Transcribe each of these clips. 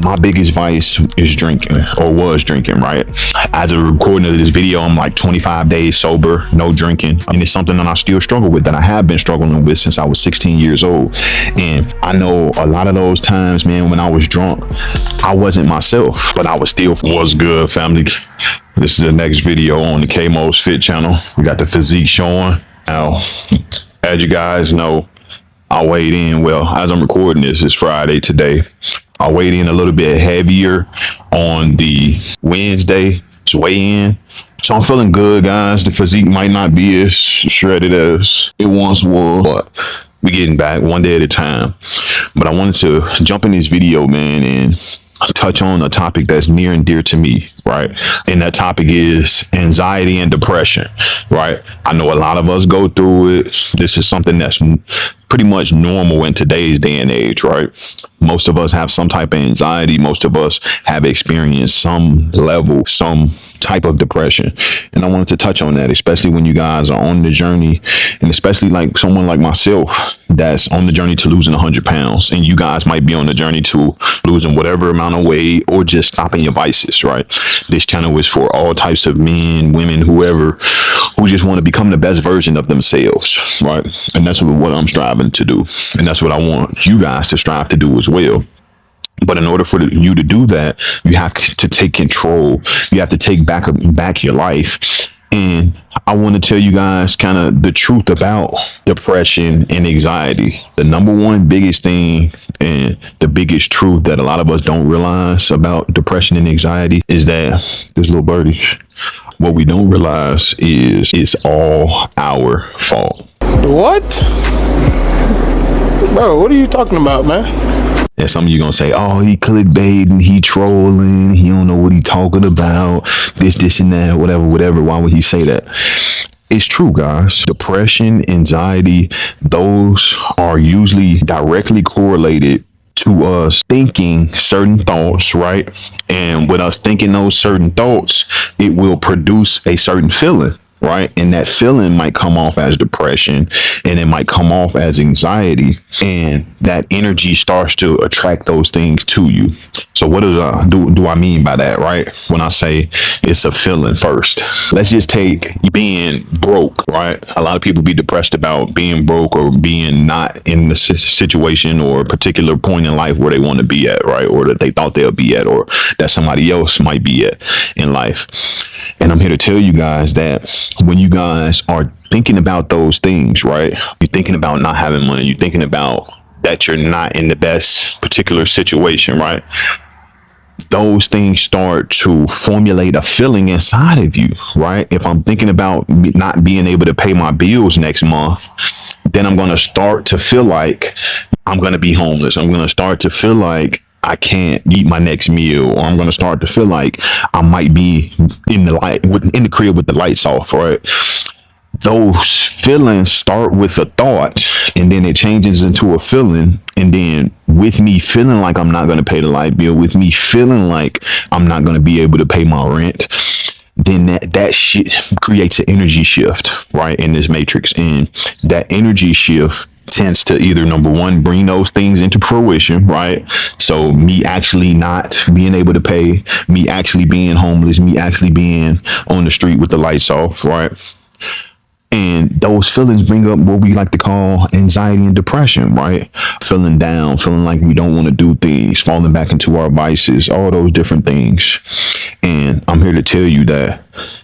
My biggest vice is drinking, or was drinking, right? As a recording of this video, I'm like 25 days sober, no drinking. And it's something that I still struggle with, that I have been struggling with since I was 16 years old. And I know a lot of those times, man, when I was drunk, I wasn't myself, but I was still. What's good, family? This is the next video on the K-Mo's Fit channel. We got the physique showing. Now, as you guys know, I weighed in, well, as I'm recording this, it's Friday today. I weighed in a little bit heavier on the Wednesday, it's weigh-in. So I'm feeling good, guys. The physique might not be as shredded as it once was, but we're getting back one day at a time. But I wanted to jump in this video, man, and touch on a topic that's near and dear to me, right? And that topic is anxiety and depression, right? I know a lot of us go through it. This is something that's pretty much normal in today's day and age, right? Most of us have some type of anxiety. Most of us have experienced some level, some type of depression. And I wanted to touch on that, especially when you guys are on the journey, and especially like someone like myself that's on the journey to losing 100 pounds. And you guys might be on the journey to losing whatever amount of weight or just stopping your vices, right? This channel is for all types of men, women, whoever, who just want to become the best version of themselves, right? And that's what I'm striving to do. And that's what I want you guys to strive to do as well. But in order for you to do that, you have to take control. You have to take back your life. And I want to tell you guys kind of the truth about depression and anxiety. The number one biggest thing and the biggest truth that a lot of us don't realize about depression and anxiety is that there's little birdies. What we don't realize is it's all our fault. What? Bro, what are you talking about, man? And some of you gonna say, oh, he clickbaiting, he trolling, he don't know what he talking about, this and that, whatever. Why would he say that? It's true, guys. Depression, anxiety, those are usually directly correlated to us thinking certain thoughts, right? And with us thinking those certain thoughts, it will produce a certain feeling, right? And that feeling might come off as depression, and it might come off as anxiety, and that energy starts to attract those things to you. So what do I mean by that, right? When I say it's a feeling first, let's just take being broke, right? A lot of people be depressed about being broke or being not in the situation or a particular point in life where they want to be at, right? Or that they thought they'll be at, or that somebody else might be at in life. And I'm here to tell you guys that when you guys are thinking about those things, right? You're thinking about not having money. You're thinking about that you're not in the best particular situation, right? Those things start to formulate a feeling inside of you, right? If I'm thinking about not being able to pay my bills next month, then I'm going to start to feel like I'm going to be homeless. I'm going to start to feel like I can't eat my next meal, or I'm going to start to feel like I might be in the crib with the lights off, right? Those feelings start with a thought, and then it changes into a feeling. And then with me feeling like I'm not going to pay the light bill, with me feeling like I'm not going to be able to pay my rent, then that shit creates an energy shift, right, in this matrix. And that energy shift tends to either, number one, bring those things into fruition, right? So me actually not being able to pay, me actually being homeless, me actually being on the street with the lights off, right? And those feelings bring up what we like to call anxiety and depression, right? Feeling down, feeling like we don't want to do things, falling back into our vices, all those different things. And I'm here to tell you that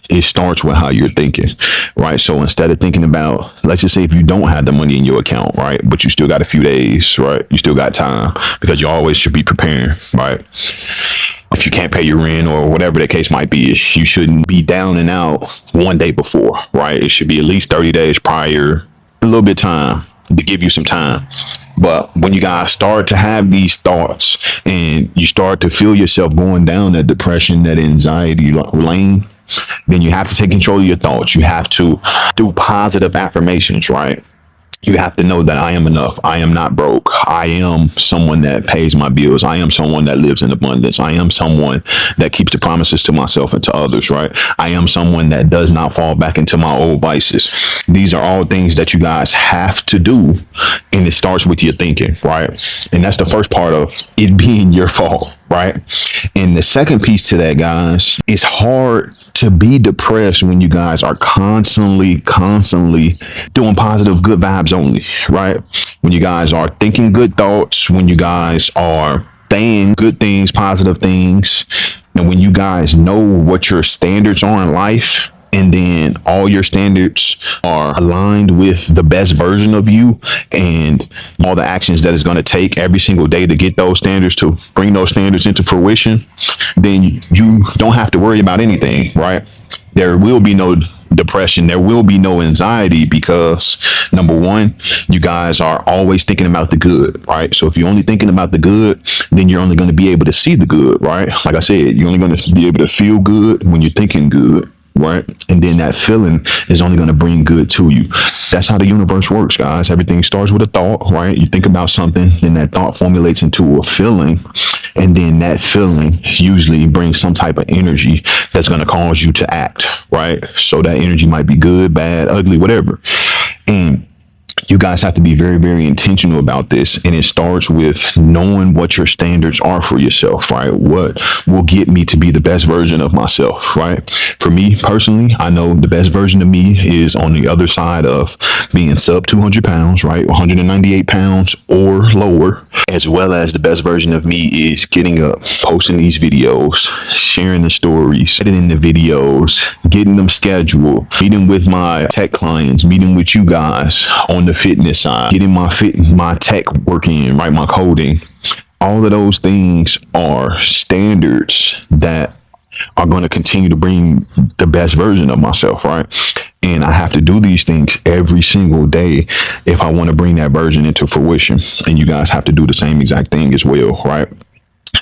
it starts with how you're thinking, right? So instead of thinking about, let's just say if you don't have the money in your account, right, but you still got a few days, right? You still got time, because you always should be preparing, right? If you can't pay your rent or whatever the case might be, you shouldn't be down and out one day before, right? It should be at least 30 days prior, a little bit of time to give you some time. But when you guys start to have these thoughts and you start to feel yourself going down that depression, that anxiety lane, then you have to take control of your thoughts. You have to do positive affirmations, right? You have to know that I am enough. I am not broke. I am someone that pays my bills. I am someone that lives in abundance. I am someone that keeps the promises to myself and to others, right? I am someone that does not fall back into my old vices. These are all things that you guys have to do. And it starts with your thinking, right? And that's the first part of it being your fault, right? And the second piece to that, guys, it's hard to be depressed when you guys are constantly doing positive, good vibes only, right? When you guys are thinking good thoughts, when you guys are saying good things, positive things, and when you guys know what your standards are in life, and then all your standards are aligned with the best version of you and all the actions that it's going to take every single day to get those standards, to bring those standards into fruition, then you don't have to worry about anything, right? There will be no depression. There will be no anxiety because number one, you guys are always thinking about the good, right? So if you're only thinking about the good, then you're only going to be able to see the good, right? Like I said, you're only going to be able to feel good when you're thinking good, right? And then that feeling is only going to bring good to you. That's how the universe works, guys. Everything starts with a thought, right? You think about something, then that thought formulates into a feeling, and then that feeling usually brings some type of energy that's going to cause you to act, right? So that energy might be good, bad, ugly, whatever. And you guys have to be very intentional about this. And it starts with knowing what your standards are for yourself, right? What will get me to be the best version of myself, right? For me personally, I know the best version of me is on the other side of being sub 200 pounds, right? 198 pounds or lower, as well as the best version of me is getting up, posting these videos, sharing the stories, editing the videos, getting them scheduled, meeting with my tech clients, meeting with you guys on the fitness side, getting my tech work in, right? My coding. All of those things are standards that are going to continue to bring the best version of myself, right? And I have to do these things every single day if I want to bring that version into fruition. And you guys have to do the same exact thing as well, right?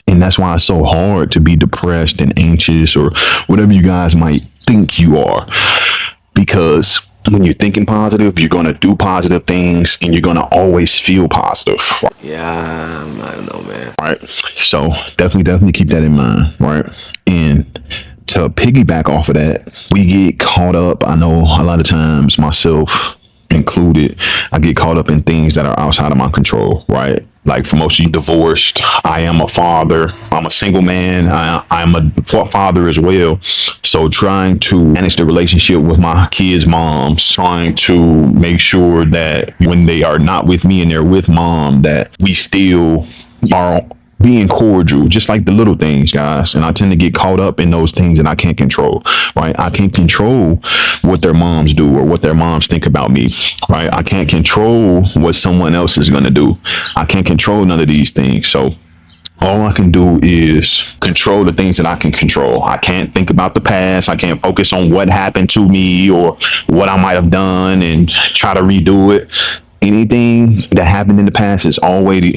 And that's why it's so hard to be depressed and anxious or whatever you guys might think you are. Because when you're thinking positive, you're going to do positive things and you're going to always feel positive. Yeah, I don't know, man. Right. So definitely keep that in mind. Right. And to piggyback off of that, we get caught up. I know a lot of times, myself included, I get caught up in things that are outside of my control. Right. Like for most of you divorced, I am a father. I'm a single man. I'm a father as well. So trying to manage the relationship with my kids' moms, trying to make sure that when they are not with me and they're with mom, that we still are being cordial, just like the little things, guys. And I tend to get caught up in those things that I can't control, right? I can't control what their moms do or what their moms think about me, right? I can't control what someone else is going to do. I can't control none of these things. So all I can do is control the things that I can control. I can't think about the past. I can't focus on what happened to me or what I might have done and try to redo it. Anything that happened in the past is already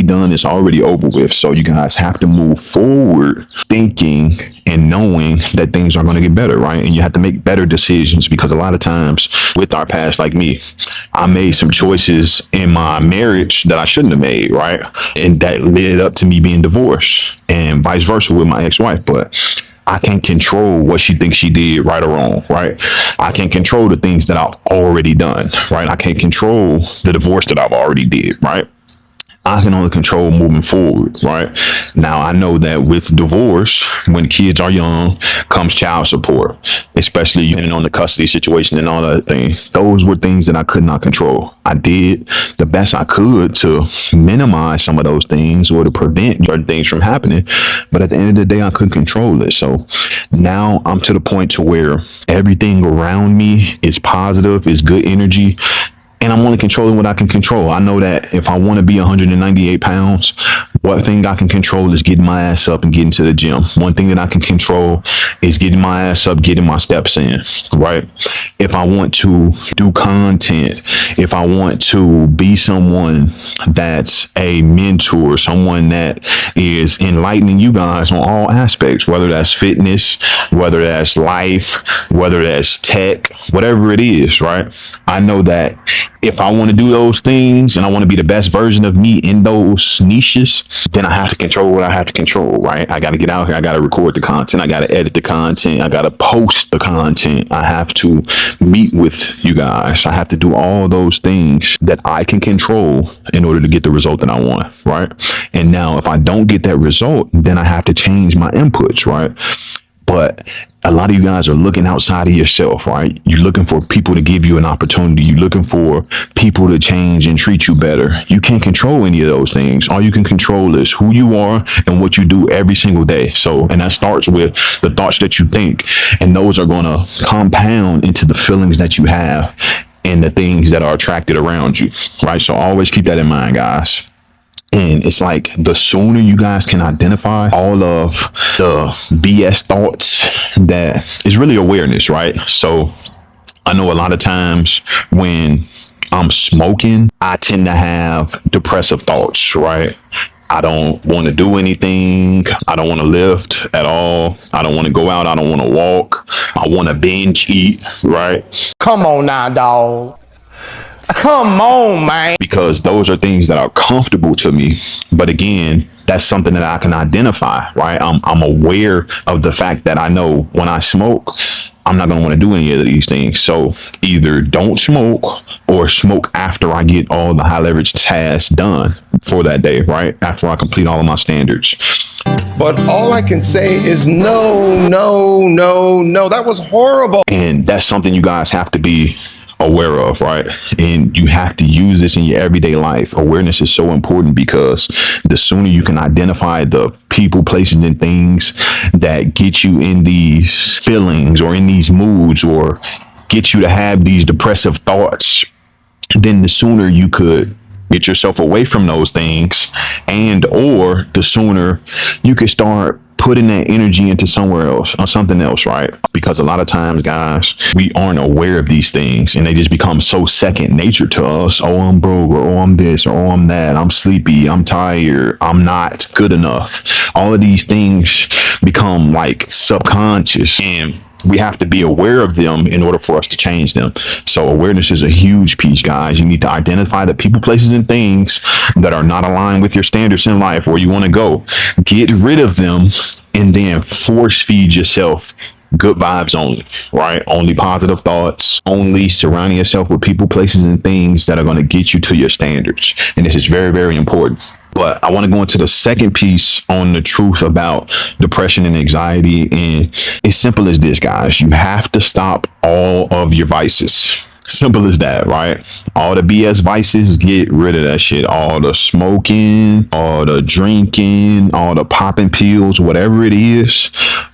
done. It's already over with. So you guys have to move forward thinking and knowing that things are going to get better, right? And you have to make better decisions because a lot of times with our past, like me, I made some choices in my marriage that I shouldn't have made, right? And that led up to me being divorced and vice versa with my ex-wife. But I can't control what she thinks she did right or wrong, right? I can't control the things that I've already done, right? I can't control the divorce that I've already did, right? I can only control moving forward, right? Now, I know that with divorce, when kids are young, comes child support, especially depending on the custody situation and all that things. Those were things that I could not control. I did the best I could to minimize some of those things or to prevent certain things from happening. But at the end of the day, I couldn't control it. So now I'm to the point to where everything around me is positive, is good energy. And I'm only controlling what I can control. I know that if I want to be 198 pounds, one thing I can control is getting my ass up and getting to the gym. One thing that I can control is getting my ass up, getting my steps in, right? If I want to do content, if I want to be someone that's a mentor, someone that is enlightening you guys on all aspects, whether that's fitness, whether that's life, whether that's tech, whatever it is, right? I know that If I want to do those things and I want to be the best version of me in those niches, then I have to control what I have to control, right? I got to get out here. I got to record the content. I got to edit the content. I got to post the content. I have to meet with you guys. I have to do all those things that I can control in order to get the result that I want, right? And now if I don't get that result, then I have to change my inputs, right? But a lot of you guys are looking outside of yourself, right? You're looking for people to give you an opportunity. You're looking for people to change and treat you better. You can't control any of those things. All you can control is who you are and what you do every single day. So, and that starts with the thoughts that you think, and those are going to compound into the feelings that you have and the things that are attracted around you, right? So always keep that in mind, guys. And it's like the sooner you guys can identify all of the BS thoughts, that is really awareness, right? So I know a lot of times when I'm smoking, I tend to have depressive thoughts, right? I don't want to do anything. I don't want to lift at all. I don't want to go out. I don't want to walk. I want to binge eat, right? Come on now, dog. Come on, man. Because those are things that are comfortable to me. But again, that's something that I can identify, right? I'm aware of the fact that I know when I smoke, I'm not going to want to do any of these things. So either don't smoke or smoke after I get all the high leverage tasks done for that day, right? After I complete all of my standards. But all I can say is no, no, no, no. That was horrible. And that's something you guys have to be aware of, right? And you have to use this in your everyday life. Awareness is so important because the sooner you can identify the people, places, and things that get you in these feelings or in these moods or get you to have these depressive thoughts, then the sooner you could get yourself away from those things, and or the sooner you could start putting that energy into somewhere else or something else, right? Because a lot of times, guys, we aren't aware of these things and they just become so second nature to us. Oh, I'm broke, or oh, I'm this, or oh, I'm that. I'm sleepy. I'm tired. I'm not good enough. All of these things become like subconscious, and we have to be aware of them in order for us to change them. So awareness is a huge piece, guys. You need to identify the people, places, and things that are not aligned with your standards in life, where you want to go. Get rid of them and then force feed yourself good vibes only, right? Only positive thoughts, only surrounding yourself with people, places, and things that are going to get you to your standards. And this is very, very important. But I want to go into the second piece on the truth about depression and anxiety. And it's simple as this, guys. You have to stop all of your vices. Simple as that, right? All the BS vices, get rid of that shit. All the smoking, all the drinking, all the popping pills, whatever it is.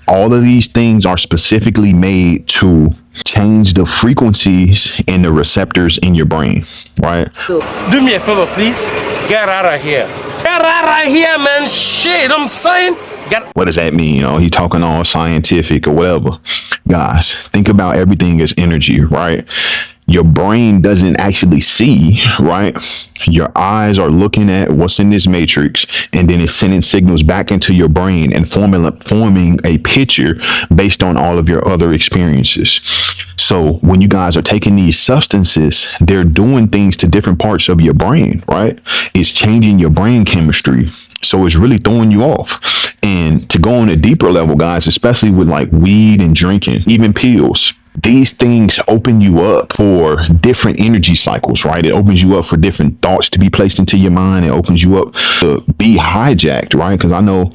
All of these things are specifically made to change the frequencies and the receptors in your brain, right? Do me a favor, please. Get out of here. Get out of here, man. Shit, I'm saying. What does that mean? You know, he talking all scientific or whatever. Guys, think about everything as energy, right? Your brain doesn't actually see, right? Your eyes are looking at what's in this matrix, and then it's sending signals back into your brain and forming a picture based on all of your other experiences. So when you guys are taking these substances, they're doing things to different parts of your brain, right? It's changing your brain chemistry. So it's really throwing you off. And to go on a deeper level, guys, especially with like weed and drinking, even pills, these things open you up for different energy cycles, right? It opens you up for different thoughts to be placed into your mind. It opens you up to be hijacked, right? Because I know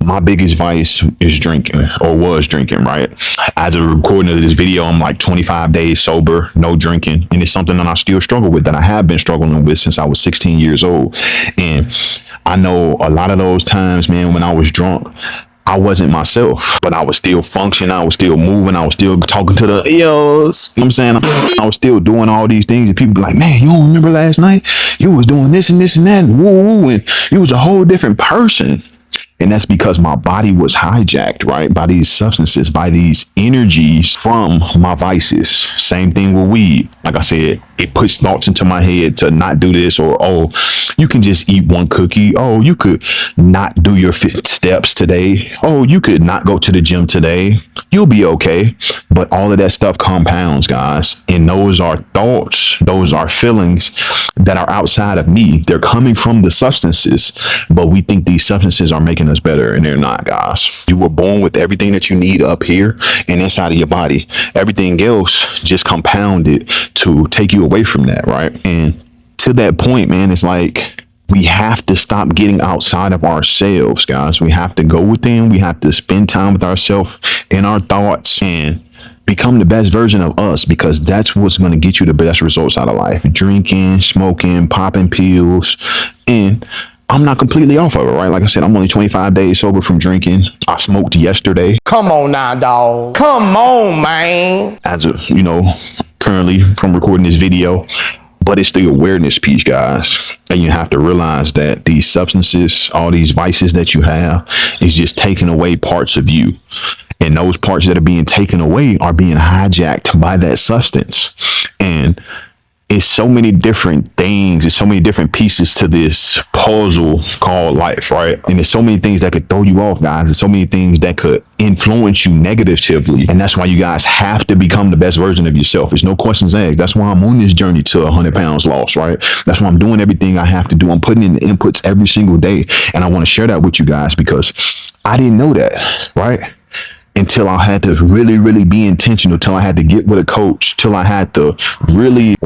my biggest vice is drinking, or was drinking, right? As a recording of this video, I'm like 25 days sober, no drinking. And it's something that I still struggle with, that I have been struggling with since I was 16 years old. And I know a lot of those times, man, when I was drunk, I wasn't myself, but I was still functioning. I was still moving. I was still talking to the eos. You know what I'm saying? I was still doing all these things, and people be like, man, you don't remember last night? You was doing this and this and that, and woo, and you was a whole different person. And that's because my body was hijacked, right, by these substances, by these energies from my vices. Same thing with weed. Like I said, it puts thoughts into my head to not do this, or, oh, you can just eat one cookie. Oh, you could not do your fit steps today. Oh, you could not go to the gym today. You'll be okay. But all of that stuff compounds, guys. And those are thoughts, those are feelings that are outside of me. They're coming from the substances, but we think these substances are making us better, and they're not, guys. You were born with everything that you need up here and inside of your body. Everything else just compounded to take you away from that, right? And to that point, man, it's like we have to stop getting outside of ourselves, guys. We have to go within. We have to spend time with ourselves and our thoughts and become the best version of us, because that's what's going to get you the best results out of life. Drinking, smoking, popping pills. And I'm not completely off of it, right? Like I said, I'm only 25 days sober from drinking. I smoked yesterday. Come on now, dog. Come on, man. As of, currently from recording this video. But it's the awareness piece, guys. And you have to realize that these substances, all these vices that you have, is just taking away parts of you. And those parts that are being taken away are being hijacked by that substance. And it's so many different things. It's so many different pieces to this puzzle called life, right? And there's so many things that could throw you off, guys. There's so many things that could influence you negatively. And that's why you guys have to become the best version of yourself. There's no questions asked. That's why I'm on this journey to 100 pounds lost, right? That's why I'm doing everything I have to do. I'm putting in the inputs every single day. And I want to share that with you guys because I didn't know that, right? Until I had to really, really be intentional, till I had to get with a coach, till I had to really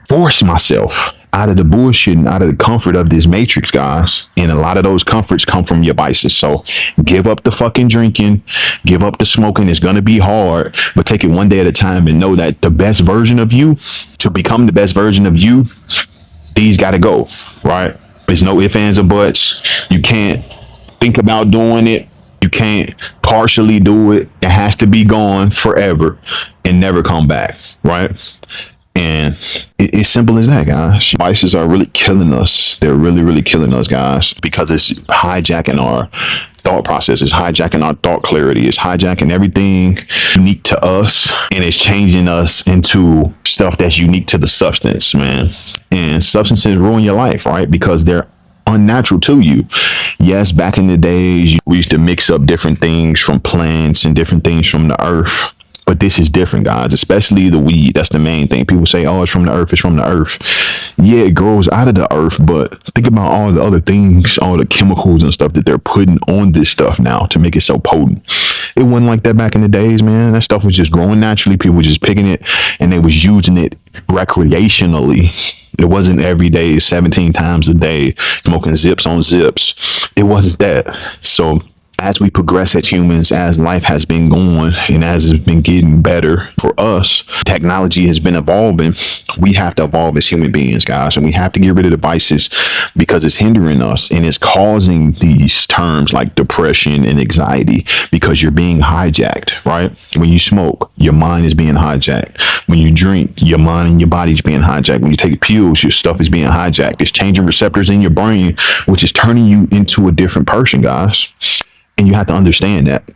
force myself out of the bullshit and out of the comfort of this matrix, guys. And a lot of those comforts come from your vices. So give up the fucking drinking, give up the smoking. It's going to be hard, but take it one day at a time and know that the best version of you, to become the best version of you, these got to go, right? There's no ifs, ands, or buts. You can't think about doing it. You can't partially do it. It has to be gone forever and never come back, right? And it's simple as that, guys. Vices are really killing us. They're really, really killing us, guys, because it's hijacking our thought process. It's hijacking our thought clarity. It's hijacking everything unique to us, and it's changing us into stuff that's unique to the substance, man. And substances ruin your life, right? Because they're unnatural to you. Yes, back in the days, we used to mix up different things from plants and different things from the earth. But this is different, guys, especially the weed. That's the main thing. People say, oh, it's from the earth. It's from the earth. Yeah, it grows out of the earth. But think about all the other things, all the chemicals and stuff that they're putting on this stuff now to make it so potent. It wasn't like that back in the days, man. That stuff was just growing naturally. People were just picking it and they was using it recreationally. It wasn't every day, 17 times a day, smoking zips on zips. It wasn't that. So as we progress as humans, as life has been going and as it's been getting better for us, technology has been evolving. We have to evolve as human beings, guys, and we have to get rid of the vices because it's hindering us and it's causing these terms like depression and anxiety because you're being hijacked, right? When you smoke, your mind is being hijacked. When you drink, your mind and your body's being hijacked. When you take pills, your stuff is being hijacked. It's changing receptors in your brain, which is turning you into a different person, guys. And you have to understand that.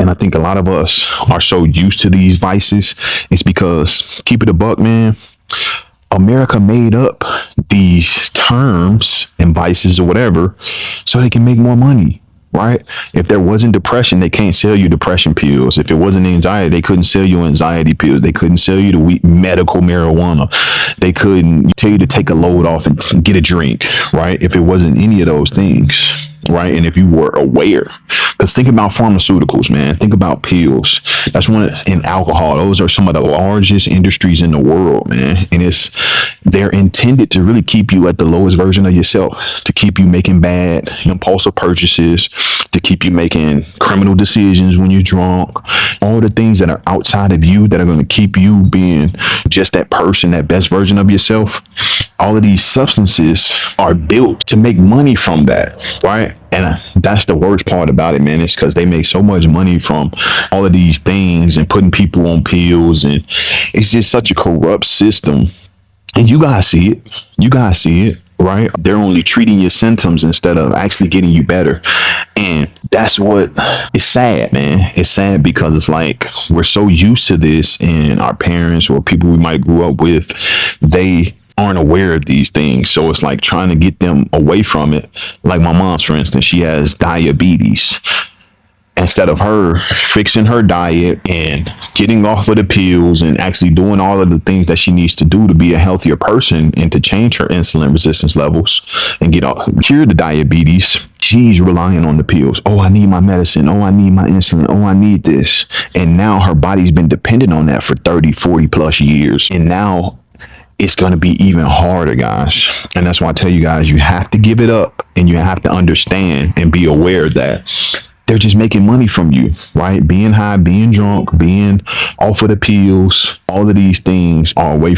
And I think a lot of us are so used to these vices. It's because, keep it a buck, man, America made up these terms and vices or whatever so they can make more money, right? If there wasn't depression, they can't sell you depression pills. If it wasn't anxiety, they couldn't sell you anxiety pills. They couldn't sell you the medical marijuana. They couldn't tell you to take a load off and get a drink, right? If it wasn't any of those things. Right. And if you were aware, because think about pharmaceuticals, man, think about pills. That's one in alcohol. Those are some of the largest industries in the world, man. And they're intended to really keep you at the lowest version of yourself, to keep you making bad, impulsive purchases, to keep you making criminal decisions when you're drunk, all the things that are outside of you that are going to keep you being just that person, that best version of yourself. All of these substances are built to make money from that, right? And that's the worst part about it, man. It's because they make so much money from all of these things and putting people on pills. And it's just such a corrupt system. And you guys see it. You guys see it. right? They're only treating your symptoms instead of actually getting you better. And that's what it's sad, man. It's sad because it's like we're so used to this, and our parents or people we might grew up with, they aren't aware of these things. So it's like trying to get them away from it. Like my mom's, for instance, she has diabetes. Instead of her fixing her diet and getting off of the pills and actually doing all of the things that she needs to do to be a healthier person and to change her insulin resistance levels and cure the diabetes, she's relying on the pills. Oh, I need my medicine. Oh, I need my insulin. Oh, I need this. And now her body's been dependent on that for 30, 40 plus years. And now it's going to be even harder, guys. And that's why I tell you guys, you have to give it up, and you have to understand and be aware that they're just making money from you, right? Being high, being drunk, being off of the pills, all of these things are a way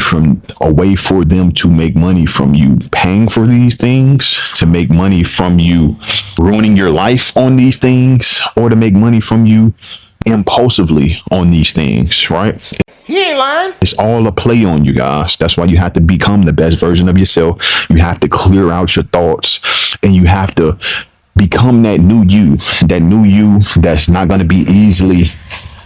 for them to make money from you paying for these things, to make money from you ruining your life on these things, or to make money from you impulsively on these things, right? He ain't lying. It's all a play on you, guys. That's why you have to become the best version of yourself. You have to clear out your thoughts, and you have to become that new you that's not going to be easily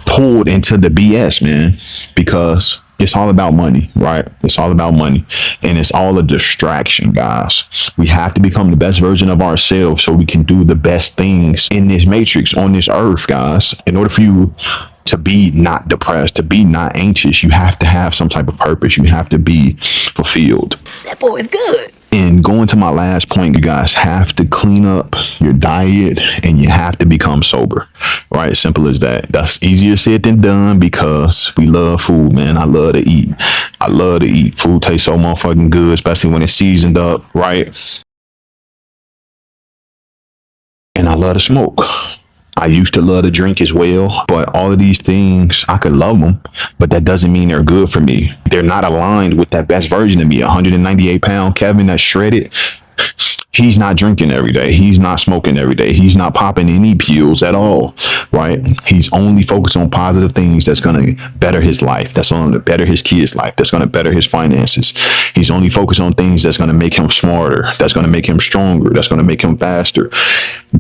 pulled into the BS, man, because it's all about money, right? It's all about money, and it's all a distraction, guys. We have to become the best version of ourselves so we can do the best things in this matrix, on this earth, guys. In order for you to be not depressed, to be not anxious, you have to have some type of purpose. You have to be fulfilled. That boy is good. And going to my last point, you guys have to clean up your diet, and you have to become sober, right? Simple as that. That's easier said than done because we love food, man. I love to eat. I love to eat. Food tastes so motherfucking good, especially when it's seasoned up, right? And I love to smoke. I used to love to drink as well, but all of these things, I could love them, but that doesn't mean they're good for me. They're not aligned with that best version of me. 198-pound Kevin that's shredded. He's not drinking every day. He's not smoking every day. He's not popping any pills at all, right? He's only focused on positive things that's going to better his life. That's going to better his kids' life. That's going to better his finances. He's only focused on things that's going to make him smarter. That's going to make him stronger. That's going to make him faster.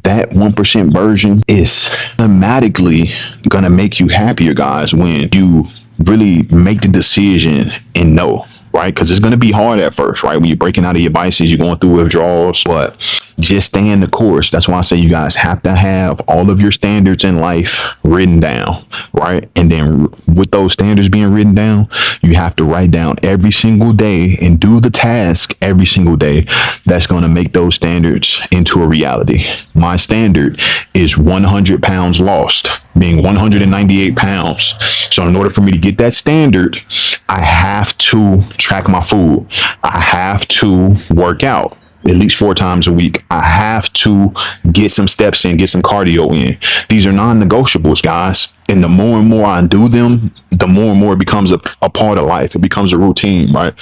That 1% version is automatically going to make you happier, guys, when you really make the decision and know, right? Because it's going to be hard at first, right? When you're breaking out of your vices, you're going through withdrawals, but just stay in the course. That's why I say you guys have to have all of your standards in life written down, right? And then with those standards being written down, you have to write down every single day and do the task every single day that's going to make those standards into a reality. My standard is 100 pounds lost, being 198 pounds. So in order for me to get that standard, I have to track my food. I have to work out at least 4 times a week. I have to get some steps in, get some cardio in. These are non-negotiables, guys. And the more and more I do them, the more and more it becomes a part of life. It becomes a routine, right?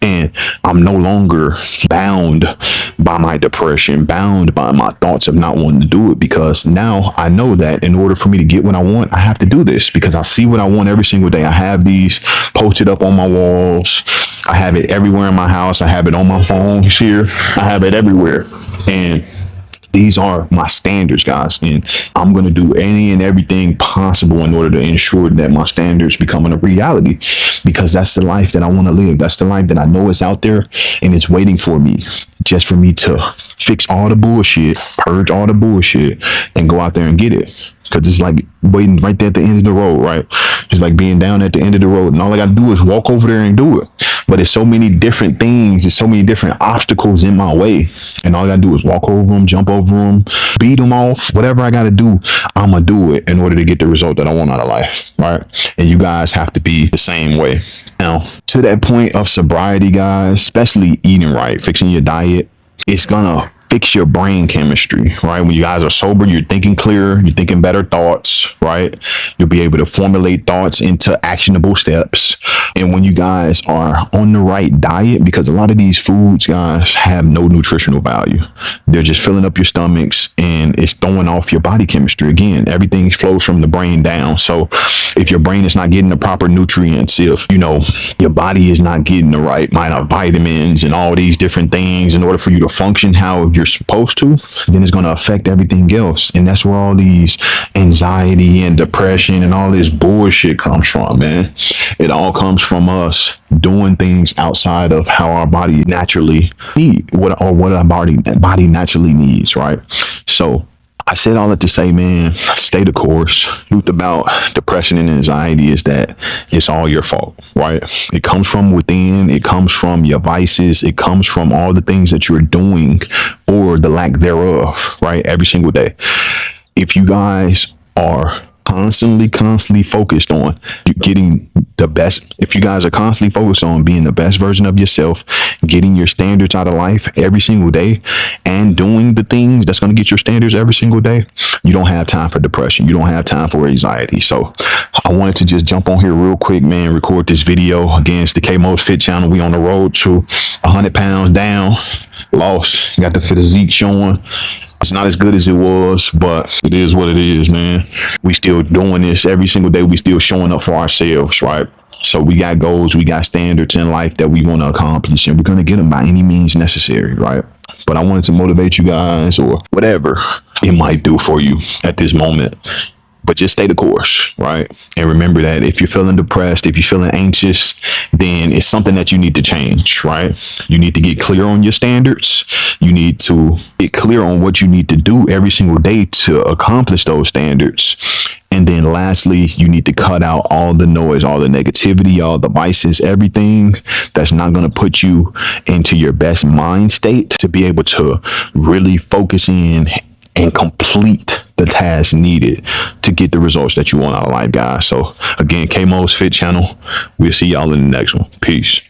And I'm no longer bound by my depression, bound by my thoughts of not wanting to do it, because now I know that in order for me to get what I want, I have to do this because I see what I want every single day. I have these posted up on my walls. I have it everywhere in my house. I have it on my phone here. I have it everywhere. And these are my standards, guys. And I'm going to do any and everything possible in order to ensure that my standards become a reality, because that's the life that I want to live. That's the life that I know is out there and it's waiting for me, just for me to fix all the bullshit, purge all the bullshit, and go out there and get it. Because it's like waiting right there at the end of the road, right? It's like being down at the end of the road, and all I got to do is walk over there and do it. But there's so many different things, there's so many different obstacles in my way, and all I got to do is walk over them, jump over them, beat them off. Whatever I got to do, I'm going to do it in order to get the result that I want out of life, right? And you guys have to be the same way. Now, to that point of sobriety, guys, especially eating right, fixing your diet, it's going to fix your brain chemistry, right? When you guys are sober, you're thinking clearer, you're thinking better thoughts, right? You'll be able to formulate thoughts into actionable steps. And when you guys are on the right diet, because a lot of these foods, guys, have no nutritional value. They're just filling up your stomachs and it's throwing off your body chemistry. Again, everything flows from the brain down. So if your brain is not getting the proper nutrients, if, you know, your body is not getting the right amount of vitamins and all these different things in order for you to function how you're supposed to, then it's going to affect everything else. And that's where all these anxiety and depression and all this bullshit comes from, man. It all comes from us doing things outside of how our body naturally need, what our body naturally needs, right? So I said all that to say, man, stay the course. Truth about depression and anxiety is that it's all your fault, right? It comes from within. It comes from your vices. It comes from all the things that you're doing or the lack thereof, right? Every single day. If you guys are constantly focused on getting the best, if you guys are constantly focused on being the best version of yourself, getting your standards out of life every single day and doing the things that's going to get your standards every single day, you don't have time for depression. You don't have time for anxiety. So I wanted to just jump on here real quick, man, record this video. Again, it's the K-Most Fit channel. We on the road to 100 pounds down, lost, got the physique showing. It's not as good as it was, but it is what it is, man. We still doing this every single day. We still showing up for ourselves, right? So we got goals, we got standards in life that we want to accomplish, and we're going to get them by any means necessary, right? But I wanted to motivate you guys, or whatever it might do for you at this moment. But just stay the course, right? And remember that if you're feeling depressed, if you're feeling anxious, then it's something that you need to change, right? You need to get clear on your standards. You need to get clear on what you need to do every single day to accomplish those standards. And then lastly, you need to cut out all the noise, all the negativity, all the vices, everything that's not going to put you into your best mind state to be able to really focus in and complete the task needed to get the results that you want out of life, guys. So again, K-Most Fit channel. We'll see y'all in the next one. Peace.